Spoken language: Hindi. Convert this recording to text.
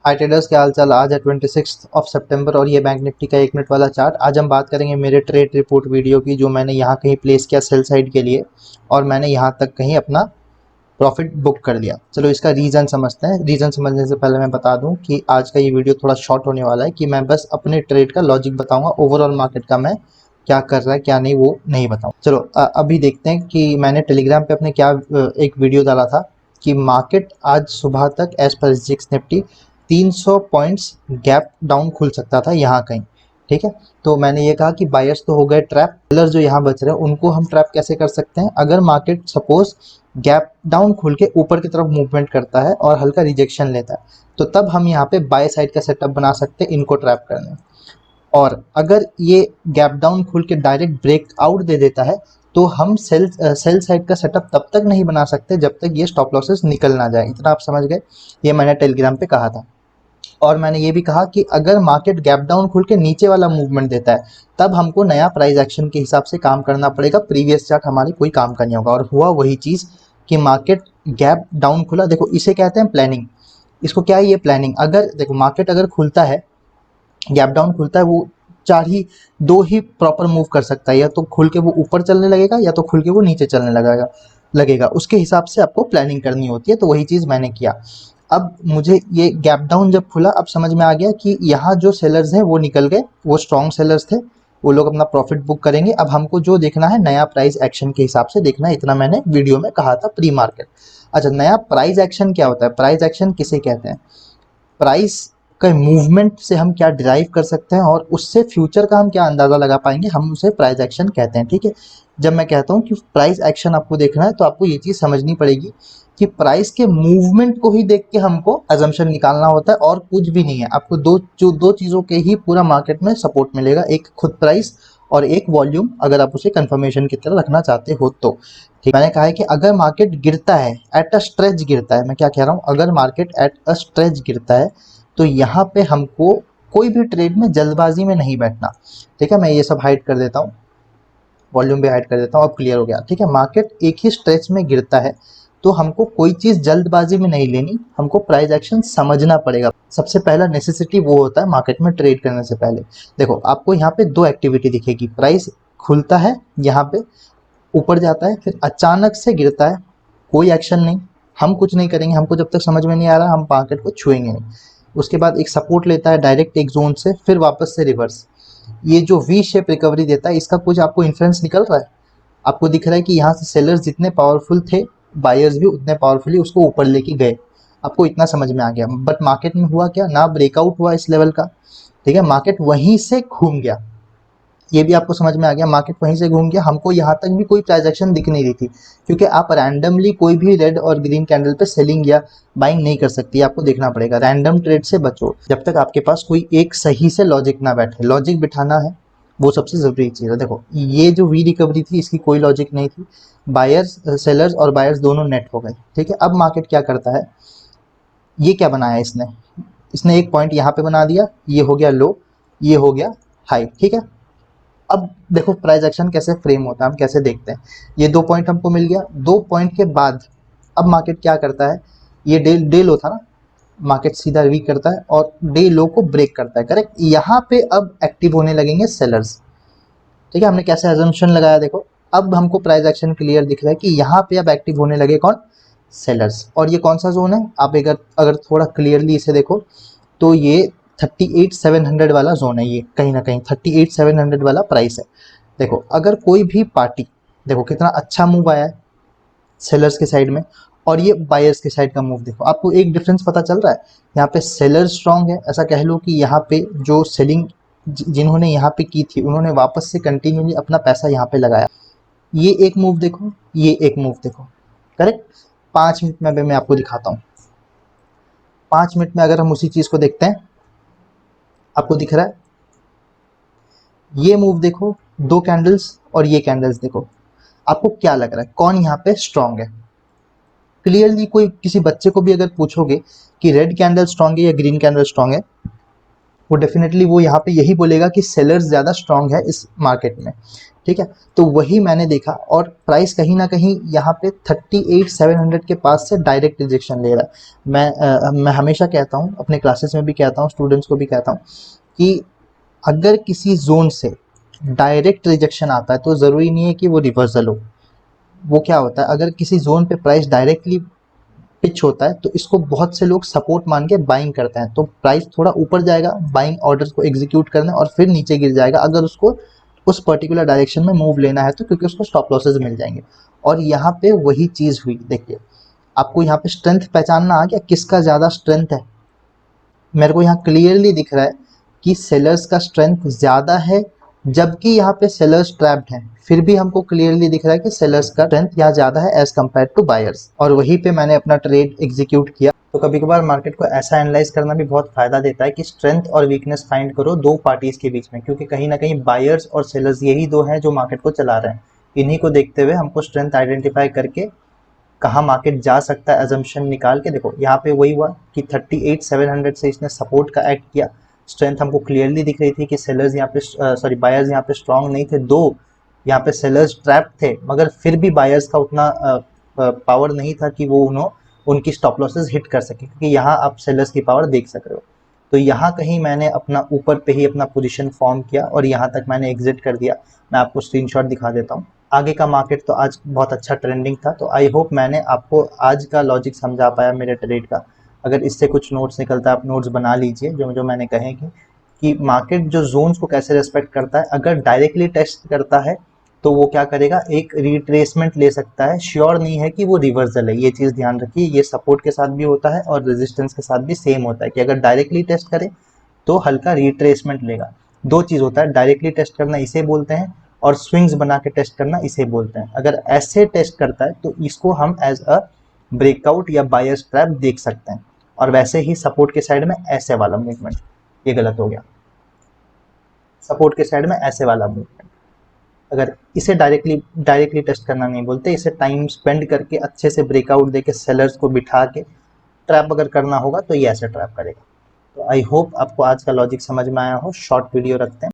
हाय ट्रेडर्स, क्या हाल चाल। आज है 26 सितंबर और ये बैंक निफ्टी का 1 मिनट वाला चार्ट। आज हम बात करेंगे मेरे ट्रेड रिपोर्ट वीडियो की, जो मैंने यहाँ कहीं प्लेस किया सेल साइड के लिए और मैंने यहाँ तक कहीं अपना प्रॉफिट बुक कर लिया। चलो इसका रीज़न समझते हैं। रीज़न समझने से पहले मैं बता दूं कि आज का ये वीडियो थोड़ा शॉर्ट होने वाला है, कि मैं बस अपने ट्रेड का लॉजिक बताऊंगा। ओवरऑल मार्केट का मैं क्या कर रहा है क्या नहीं वो नहीं बताऊं। चलो अभी देखते हैं कि मैंने टेलीग्राम पे अपने क्या एक वीडियो डाला था कि मार्केट आज सुबह तक एज पर जिक्स निफ्टी 300 पॉइंट्स गैप डाउन खुल सकता था यहाँ कहीं। ठीक है, तो मैंने ये कहा कि बायर्स तो हो गए ट्रैप, सेलर्स जो यहाँ बच रहे हैं उनको हम ट्रैप कैसे कर सकते हैं। अगर मार्केट सपोज गैप डाउन खुल के ऊपर की तरफ मूवमेंट करता है और हल्का रिजेक्शन लेता है, तो तब हम यहाँ पे बाय साइड का सेटअप बना सकते हैं इनको ट्रैप करने। और अगर ये गैप डाउन खुल के डायरेक्ट ब्रेकआउट दे देता है तो हम सेल साइड का सेटअप तब तक नहीं बना सकते जब तक ये स्टॉप लॉसेस निकल ना जाए। इतना आप समझ गए। ये मैंने टेलीग्राम पे कहा था। और मैंने ये भी कहा कि अगर मार्केट गैप डाउन खुल के नीचे वाला मूवमेंट देता है तब हमको नया प्राइस एक्शन के हिसाब से काम करना पड़ेगा। प्रीवियस चार्ट हमारी कोई काम का नहीं होगा। और हुआ वही चीज़ कि मार्केट गैप डाउन खुला। देखो इसे कहते हैं प्लानिंग। इसको क्या है ये प्लानिंग। अगर देखो मार्केट अगर खुलता है, गैप डाउन खुलता है, वो दो ही प्रॉपर मूव कर सकता है। या तो खुल के वो ऊपर चलने लगेगा या तो खुल के वो नीचे चलने लगेगा। उसके हिसाब से आपको प्लानिंग करनी होती है। तो वही चीज़ मैंने किया। अब मुझे ये गैप डाउन जब खुला, अब समझ में आ गया कि यहाँ जो सेलर्स हैं वो निकल गए, वो स्ट्रॉन्ग सेलर्स थे, वो लोग अपना प्रॉफिट बुक करेंगे। अब हमको जो देखना है नया प्राइस एक्शन के हिसाब से देखना है। इतना मैंने वीडियो में कहा था प्री मार्केट। अच्छा, नया प्राइस एक्शन क्या होता है? प्राइस एक्शन किसे कहते हैं? प्राइस का मूवमेंट से हम क्या डिराइव कर सकते हैं और उससे फ्यूचर का हम क्या अंदाज़ा लगा पाएंगे, हम उसे प्राइस एक्शन कहते हैं। ठीक है, जब मैं कहता हूँ कि प्राइस एक्शन आपको देखना है तो आपको ये चीज़ समझनी पड़ेगी कि प्राइस के मूवमेंट को ही देख के हमको अजम्पशन निकालना होता है और कुछ भी नहीं है। आपको दो चीज़ों के ही पूरा मार्केट में सपोर्ट मिलेगा, एक खुद प्राइस और एक वॉल्यूम, अगर आप उसे कंफर्मेशन की तरह रखना चाहते हो तो। ठीक, मैंने कहा है कि अगर मार्केट गिरता है, एट अ स्ट्रेच गिरता है, मैं क्या कह रहा हूँ, अगर मार्केट एट अ स्ट्रेच गिरता है तो यहाँ पे हमको कोई भी ट्रेड में जल्दबाजी में नहीं बैठना। ठीक है, मैं ये सब हाइड कर देता हूँ, वॉल्यूम भी हाइड कर देता हूँ। अब क्लियर हो गया। ठीक है, मार्केट एक ही स्ट्रेच में गिरता है तो हमको कोई चीज़ जल्दबाजी में नहीं लेनी, हमको प्राइस एक्शन समझना पड़ेगा। सबसे पहला नेसेसिटी वो होता है मार्केट में ट्रेड करने से पहले। देखो आपको यहाँ पे दो एक्टिविटी दिखेगी। प्राइस खुलता है, यहाँ पे ऊपर जाता है, फिर अचानक से गिरता है, कोई एक्शन नहीं, हम कुछ नहीं करेंगे। हमको जब तक समझ में नहीं आ रहा हम मार्केट को छुएंगे नहीं। उसके बाद एक सपोर्ट लेता है डायरेक्ट एक जोन से, फिर वापस से रिवर्स। ये जो वी शेप रिकवरी देता है, इसका कुछ आपको इन्फ्लुएंस निकल रहा है? आपको दिख रहा है कि यहाँ से सेलर्स जितने पावरफुल थे, बायर्स भी उतने पावरफुली उसको ऊपर लेके गए। आपको इतना समझ में आ गया। बट मार्केट में हुआ क्या, ना ब्रेकआउट हुआ इस लेवल का। ठीक है, मार्केट वहीं से घूम गया। ये भी आपको समझ में आ गया, मार्केट वहीं से घूम गया। हमको यहाँ तक भी कोई ट्रांजैक्शन दिख नहीं रही थी, क्योंकि आप रैंडमली कोई भी रेड और ग्रीन कैंडल पे सेलिंग या बाइंग नहीं कर सकती। आपको देखना पड़ेगा, रैंडम ट्रेड से बचो जब तक आपके पास कोई एक सही से लॉजिक ना बैठे। लॉजिक बिठाना है, वो सबसे ज़रूरी चीज़ है। देखो ये जो वी रिकवरी थी इसकी कोई लॉजिक नहीं थी। बायर्स, सेलर्स और बायर्स दोनों नेट हो गए। ठीक है, अब मार्केट क्या करता है, ये क्या बनाया इसने, इसने एक पॉइंट यहाँ पे बना दिया, ये हो गया लो, ये हो गया हाई। ठीक है, अब देखो प्राइस एक्शन कैसे फ्रेम होता है, हम कैसे देखते हैं। ये दो पॉइंट हमको मिल गया, दो पॉइंट के बाद अब मार्केट क्या करता है, ये डे लो था ना, मार्केट सीधा वीक करता है और डे लो को ब्रेक करता है। करेक्ट, यहाँ पे अब एक्टिव होने लगेंगे सेलर्स। ठीक है, हमने कैसे अजम्पशन लगाया देखो। अब हमको प्राइस एक्शन क्लियर दिख रहा है कि यहाँ पे अब एक्टिव होने लगे कौन, सेलर्स। और ये कौन सा जोन है, आप अगर अगर थोड़ा क्लियरली इसे देखो तो ये 38,700 वाला जोन है। ये कहीं ना कहीं 38,700 वाला प्राइस है। देखो अगर कोई भी पार्टी, देखो कितना अच्छा मूव आया है सेलर्स के साइड में, और ये बायर्स के साइड का मूव देखो, आपको एक डिफरेंस पता चल रहा है। यहाँ पे सेलर स्ट्रांग है, ऐसा कह लो कि यहाँ पे जो सेलिंग जिन्होंने यहाँ पे की थी उन्होंने वापस से कंटिन्यूली अपना पैसा यहाँ पे लगाया। ये एक मूव देखो, ये एक मूव देखो। करेक्ट, 5 मिनट में मैं आपको दिखाता हूँ। 5 मिनट में अगर हम उसी चीज़ को देखते हैं, आपको दिख रहा है ये मूव देखो, दो कैंडल्स और ये कैंडल्स देखो। आपको क्या लग रहा है कौन यहाँ पे स्ट्रांग है? क्लियरली कोई किसी बच्चे को भी अगर पूछोगे कि रेड कैंडल स्ट्रांग है या ग्रीन कैंडल स्ट्रांग है, वो डेफिनेटली वो यहाँ पे यही बोलेगा कि सेलर्स ज़्यादा स्ट्रांग है इस मार्केट में, ठीक है। तो वही मैंने देखा और प्राइस कहीं ना कहीं यहाँ पे 38,700 के पास से डायरेक्ट रिजेक्शन ले रहा है। मैं हमेशा कहता हूँ, अपने क्लासेस में भी कहता हूँ, स्टूडेंट्स को भी कहता हूँ कि अगर किसी जोन से डायरेक्ट रिजेक्शन आता है तो ज़रूरी नहीं है कि वो रिवर्सल हो। वो क्या होता है, अगर किसी जोन पे प्राइस डायरेक्टली पिच होता है तो इसको बहुत से लोग सपोर्ट मान के बाइंग करते हैं, तो प्राइस थोड़ा ऊपर जाएगा बाइंग ऑर्डर्स को एग्जीक्यूट करने और फिर नीचे गिर जाएगा अगर उसको उस पर्टिकुलर डायरेक्शन में मूव लेना है तो, क्योंकि उसको स्टॉप लॉसेज मिल जाएंगे। और यहाँ पे वही चीज़ हुई। देखिए आपको यहाँ पे स्ट्रेंथ पहचानना आ गया, किसका ज़्यादा स्ट्रेंथ है। मेरे को यहाँ क्लियरली दिख रहा है कि सेलर्स का स्ट्रेंथ ज़्यादा है, जबकि यहाँ पे सेलर्स ट्रैप्ड हैं। फिर भी हमको क्लियरली दिख रहा है कि सेलर्स का स्ट्रेंथ यहाँ ज़्यादा है एज कम्पेयर टू बायर्स, और वहीं पे मैंने अपना ट्रेड एग्जीक्यूट किया। तो कभी कभार मार्केट को ऐसा एनालाइज करना भी बहुत फ़ायदा देता है कि स्ट्रेंथ और वीकनेस फाइंड करो दो पार्टीज़ के बीच में, क्योंकि कहीं ना कहीं बायर्स और सेलर्स यही दो हैं जो मार्केट को चला रहे हैं। इन्हीं को देखते हुए हमको स्ट्रेंथ आइडेंटिफाई करके कहाँ मार्केट जा सकता है एजम्पशन निकाल के, देखो यहाँ पे वही हुआ कि 38,700 से इसने सपोर्ट का एक्ट किया। स्ट्रेंथ हमको क्लियरली दिख रही थी कि सेलर्स यहाँ पे बायर्स यहाँ पे स्ट्रांग नहीं थे, दो यहाँ पे सेलर्स ट्रैप थे, मगर फिर भी बायर्स का उतना पावर नहीं था कि वो उनकी स्टॉप लॉसेस हिट कर सके, क्योंकि यहाँ आप सेलर्स की पावर देख सक रहे हो। तो यहाँ कहीं मैंने अपना ऊपर पे ही अपना पोजीशन फॉर्म किया और यहाँ तक मैंने एग्जिट कर दिया। मैं आपको स्क्रीनशॉट दिखा देता हूँ। आगे का मार्केट तो आज बहुत अच्छा ट्रेंडिंग था, तो आई होप मैंने आपको आज का लॉजिक समझा पाया मेरे ट्रेड का। अगर इससे कुछ नोट्स निकलता है आप नोट्स बना लीजिए, जो जो मैंने कहे कि मार्केट जो जोन्स को कैसे रेस्पेक्ट करता है। अगर डायरेक्टली टेस्ट करता है तो वो क्या करेगा, एक रिट्रेसमेंट ले सकता है, श्योर नहीं है कि वो रिवर्सल है। ये चीज़ ध्यान रखिए, ये सपोर्ट के साथ भी होता है और रेजिस्टेंस के साथ भी सेम होता है कि अगर डायरेक्टली टेस्ट करे तो हल्का रिट्रेसमेंट लेगा। दो चीज़ होता है, डायरेक्टली टेस्ट करना इसे बोलते हैं और स्विंग्स बना के टेस्ट करना इसे बोलते हैं। अगर ऐसे टेस्ट करता है तो इसको हम एज अ ब्रेकआउट या बायर्स ट्रैप देख सकते हैं, और वैसे ही सपोर्ट के साइड में ऐसे वाला मूवमेंट, ये गलत हो गया, सपोर्ट के साइड में ऐसे वाला मूवमेंट, अगर इसे डायरेक्टली टेस्ट करना नहीं बोलते, इसे टाइम स्पेंड करके अच्छे से ब्रेकआउट देके सेलर्स को बिठा के ट्रैप अगर करना होगा तो ये ऐसे ट्रैप करेगा। तो आई होप आपको आज का लॉजिक समझ में आया हो। शॉर्ट वीडियो रखते हैं।